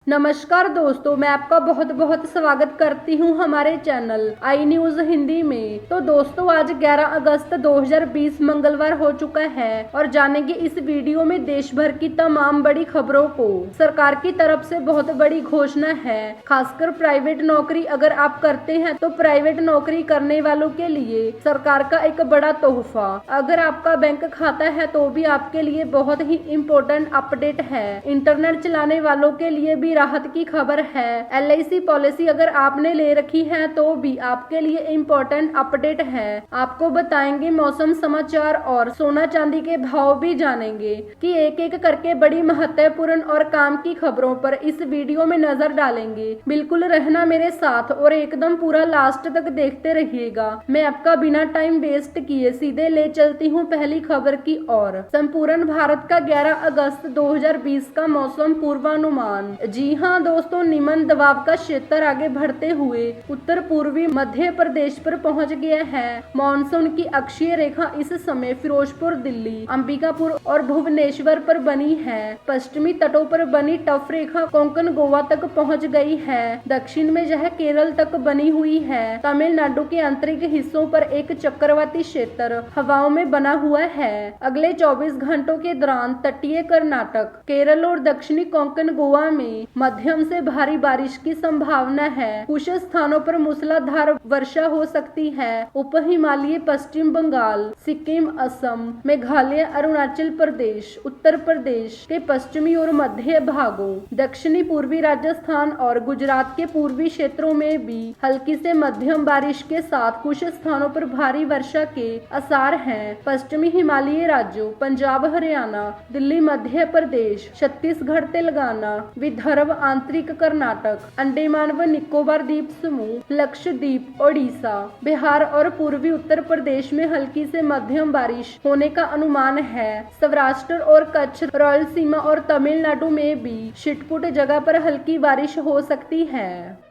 नमस्कार दोस्तों, मैं आपका बहुत बहुत स्वागत करती हूं हमारे चैनल आई न्यूज हिंदी में। तो दोस्तों, आज 11 अगस्त 2020 मंगलवार हो चुका है और जानेंगे इस वीडियो में देश भर की तमाम बड़ी खबरों को। सरकार की तरफ से बहुत बड़ी घोषणा है, खासकर प्राइवेट नौकरी अगर आप करते हैं तो प्राइवेट नौकरी करने वालों के लिए सरकार का एक बड़ा तोहफा। अगर आपका बैंक खाता है तो भी आपके लिए बहुत ही इम्पोर्टेंट अपडेट है। इंटरनेट चलाने वालों के लिए भी राहत की खबर है। LIC पॉलिसी अगर आपने ले रखी है तो भी आपके लिए इम्पोर्टेंट अपडेट है। आपको बताएंगे मौसम समाचार और सोना चांदी के भाव भी जानेंगे कि एक एक करके बड़ी महत्वपूर्ण और काम की खबरों पर इस वीडियो में नजर डालेंगे। बिल्कुल रहना मेरे साथ और एकदम पूरा लास्ट तक देखते रहिएगा। मैं आपका बिना टाइम वेस्ट किए सीधे ले चलती हूँ पहली खबर की ओर। संपूर्ण भारत का 11 अगस्त 2020 का मौसम पूर्वानुमान। जी हाँ दोस्तों, निम्न दबाव का क्षेत्र आगे बढ़ते हुए उत्तर पूर्वी मध्य प्रदेश पर पहुंच गया है। मानसून की अक्षीय रेखा इस समय फिरोजपुर, दिल्ली, अंबिकापुर और भुवनेश्वर पर बनी है। पश्चिमी तटों पर बनी टफ रेखा कोंकण, गोवा तक पहुंच गई है। दक्षिण में यह केरल तक बनी हुई है। तमिलनाडु के आंतरिक हिस्सों पर एक चक्रवाती क्षेत्र हवाओं में बना हुआ है। अगले 24 घंटों के दौरान तटीय कर्नाटक, केरल और दक्षिणी कोंकण, गोवा में मध्यम से भारी बारिश की संभावना है। कुछ स्थानों पर मूसलाधार वर्षा हो सकती है। उप हिमालयी पश्चिम बंगाल, सिक्किम, असम, मेघालय, अरुणाचल प्रदेश, उत्तर प्रदेश के पश्चिमी और मध्य भागों, दक्षिणी पूर्वी राजस्थान और गुजरात के पूर्वी क्षेत्रों में भी हल्की से मध्यम बारिश के साथ कुछ स्थानों पर भारी वर्षा के आसार हैं। पश्चिमी हिमालयी राज्यों पंजाब, हरियाणा, दिल्ली, मध्य प्रदेश, छत्तीसगढ़, तेलंगाना, विदर्भ, आंतरिक कर्नाटक, अंडमान व निकोबार द्वीप समूह, लक्षद्वीप, ओडिशा, बिहार और पूर्वी उत्तर प्रदेश में हल्की से मध्यम बारिश होने का अनुमान है। सौराष्ट्र और कच्छ, रायलसीमा और तमिलनाडु में भी छिटपुट जगह पर हल्की बारिश हो सकती है।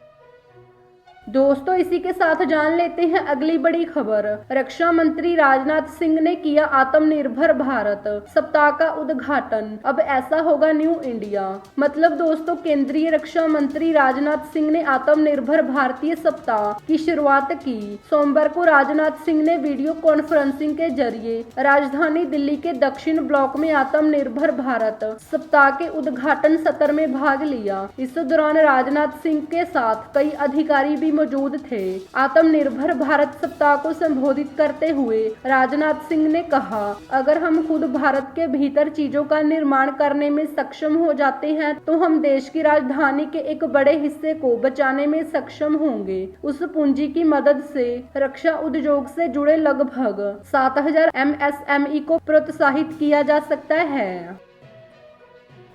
दोस्तों, इसी के साथ जान लेते हैं अगली बड़ी खबर। रक्षा मंत्री राजनाथ सिंह ने किया आत्मनिर्भर भारत सप्ताह का उद्घाटन। अब ऐसा होगा न्यू इंडिया। मतलब दोस्तों, केंद्रीय रक्षा मंत्री राजनाथ सिंह ने आत्मनिर्भर भारतीय सप्ताह की शुरुआत की। सोमवार को राजनाथ सिंह ने वीडियो कॉन्फ्रेंसिंग के जरिए राजधानी दिल्ली के दक्षिण ब्लॉक में आत्मनिर्भर भारत सप्ताह के उद्घाटन सत्र में भाग लिया। इस दौरान राजनाथ सिंह के साथ कई अधिकारी भी मौजूद थे। आत्मनिर्भर भारत सप्ताह को संबोधित करते हुए राजनाथ सिंह ने कहा, अगर हम खुद भारत के भीतर चीजों का निर्माण करने में सक्षम हो जाते हैं तो हम देश की राजधानी के एक बड़े हिस्से को बचाने में सक्षम होंगे। उस पूंजी की मदद से रक्षा उद्योग से जुड़े लगभग 7000 MSME को प्रोत्साहित किया जा सकता है।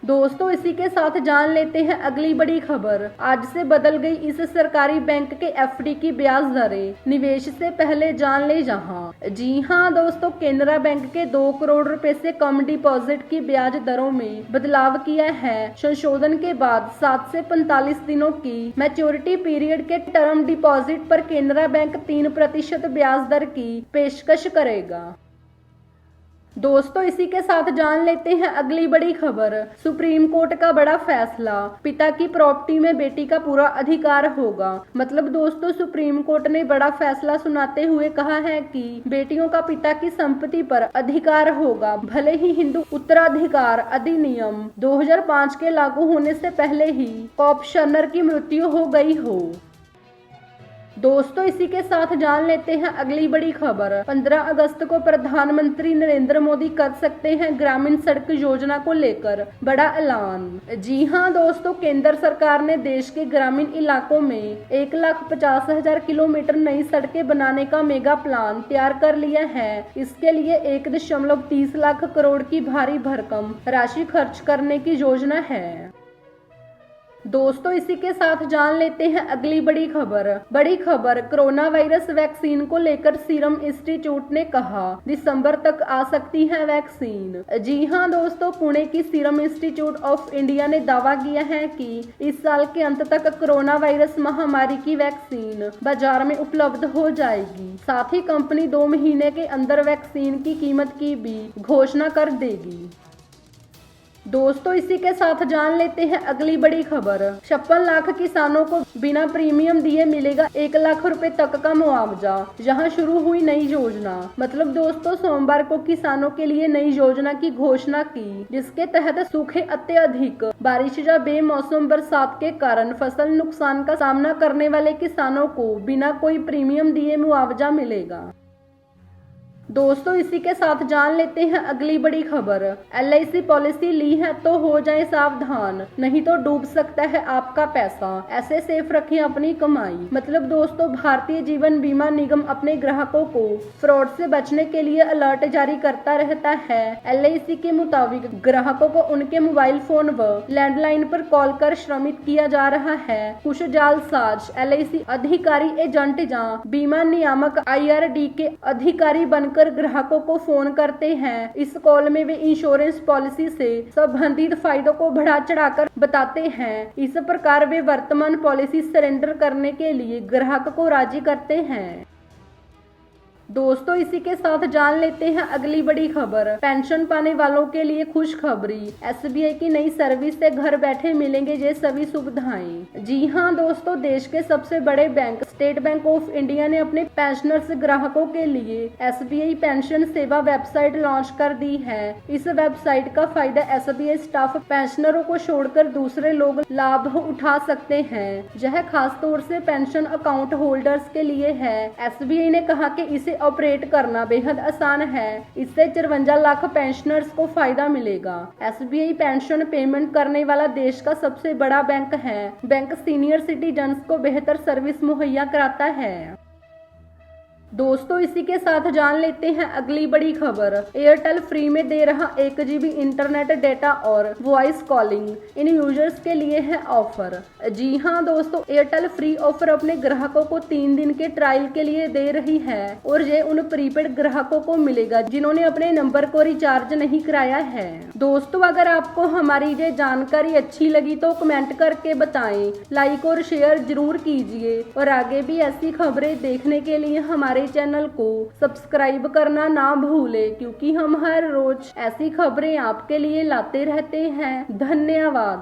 दोस्तों, इसी के साथ जान लेते हैं अगली बड़ी खबर। आज से बदल गई इस सरकारी बैंक के FD की ब्याज दरें। निवेश से पहले जान ले जहां। जी हां दोस्तों, केनरा बैंक के 2 करोड़ रुपए से कम डिपॉजिट की ब्याज दरों में बदलाव किया है। संशोधन के बाद 7 से 45 दिनों की मैच्योरिटी पीरियड के टर्म डिपॉजिट पर केनरा बैंक 3% ब्याज दर की पेशकश करेगा। दोस्तों, इसी के साथ जान लेते हैं अगली बड़ी खबर। सुप्रीम कोर्ट का बड़ा फैसला, पिता की प्रॉपर्टी में बेटी का पूरा अधिकार होगा। मतलब दोस्तों, सुप्रीम कोर्ट ने बड़ा फैसला सुनाते हुए कहा है कि बेटियों का पिता की संपत्ति पर अधिकार होगा, भले ही हिंदू उत्तराधिकार अधिनियम 2005 के लागू होने से पहले ही कॉपशनर की मृत्यु हो गई हो। दोस्तों, इसी के साथ जान लेते हैं अगली बड़ी खबर। 15 अगस्त को प्रधानमंत्री नरेंद्र मोदी कर सकते हैं ग्रामीण सड़क योजना को लेकर बड़ा ऐलान। जी हां दोस्तों, केंद्र सरकार ने देश के ग्रामीण इलाकों में 1,50,000 किलोमीटर नई सड़कें बनाने का मेगा प्लान तैयार कर लिया है। इसके लिए 1.30 लाख करोड़ की भारी भरकम राशि खर्च करने की योजना है। दोस्तों, इसी के साथ जान लेते हैं अगली बड़ी खबर। कोरोना वायरस वैक्सीन को लेकर सीरम इंस्टीट्यूट ने कहा, दिसंबर तक आ सकती है वैक्सीन। जी हां दोस्तों, पुणे की सीरम इंस्टीट्यूट ऑफ इंडिया ने दावा किया है कि इस साल के अंत तक कोरोना वायरस महामारी की वैक्सीन बाजार में उपलब्ध हो जाएगी। साथ ही कंपनी 2 महीने के अंदर वैक्सीन की कीमत की भी घोषणा कर देगी। दोस्तों इसी के साथ जान लेते हैं अगली बड़ी खबर। 56 लाख किसानों को बिना प्रीमियम दिए मिलेगा 1 लाख रुपए तक का मुआवजा, जहां शुरू हुई नई योजना। मतलब दोस्तों सोमवार को किसानों के लिए नई योजना की घोषणा की, जिसके तहत सूखे अत्यधिक बारिश या बेमौसम बरसात के कारण फसल नुकसान का सामना करने वाले किसानों को बिना कोई प्रीमियम दिए मुआवजा मिलेगा। दोस्तों इसी के साथ जान लेते हैं अगली बड़ी खबर। LIC पॉलिसी ली है तो हो जाए सावधान, नहीं तो डूब सकता है आपका पैसा, ऐसे सेफ रखें अपनी कमाई। मतलब दोस्तों भारतीय जीवन बीमा निगम अपने ग्राहकों को फ्रॉड से बचने के लिए अलर्ट जारी करता रहता है। LIC के मुताबिक ग्राहकों को उनके मोबाइल फोन व लैंडलाइन पर कॉल कर श्रमित किया जा रहा है। कुछ जालसाज LIC अधिकारी एजेंट या बीमा नियामक IRD के अधिकारी बनकर ग्राहकों को फोन करते हैं। इस कॉल में वे इंश्योरेंस पॉलिसी से संबंधित फायदों को बढ़ा चढ़ाकर बताते हैं। इस प्रकार वे वर्तमान पॉलिसी सरेंडर करने के लिए ग्राहक को राजी करते हैं। दोस्तों इसी के साथ जान लेते हैं अगली बड़ी खबर। पेंशन पाने वालों के लिए खुशखबरी, SBI की नई सर्विस से घर बैठे मिलेंगे ये सभी सुविधाएं। जी हां दोस्तों, देश के सबसे बड़े bank state bank of India ने अपने पेंशनर्स ग्राहकों के लिए SBI पेंशन सेवा वेबसाइट लॉन्च कर दी है। इस वेबसाइट का फायदा SBI स्टाफ पेंशनरों को छोड़कर दूसरे लोग लाभ उठा सकते हैं। यह खास तौर से पेंशन अकाउंट होल्डर्स के लिए है। SBI ने कहा कि इसे ऑपरेट करना बेहद आसान है। इससे 54 लाख पेंशनर्स को फायदा मिलेगा। SBI पेंशन पेमेंट करने वाला देश का सबसे बड़ा बैंक है। बैंक सीनियर सिटीजन्स को बेहतर सर्विस मुहैया कराता है। दोस्तों इसी के साथ जान लेते हैं अगली बड़ी खबर। एयरटेल फ्री में दे रहा 1 GB इंटरनेट डेटा और वॉइस कॉलिंग, इन यूजर्स के लिए है ऑफर। जी हां दोस्तों, एयरटेल फ्री ऑफर अपने ग्राहकों को 3 दिन के ट्रायल के लिए दे रही है और ये उन प्रीपेड ग्राहकों को मिलेगा जिन्होंने अपने नंबर को रिचार्ज नहीं कराया है। दोस्तों अगर आपको हमारी ये जानकारी अच्छी लगी तो कमेंट करके बताएं, लाइक और शेयर जरूर कीजिए और आगे भी ऐसी खबरें देखने के लिए हमारे चैनल को सब्सक्राइब करना ना भूलें, क्योंकि हम हर रोज ऐसी खबरें आपके लिए लाते रहते हैं। धन्यवाद।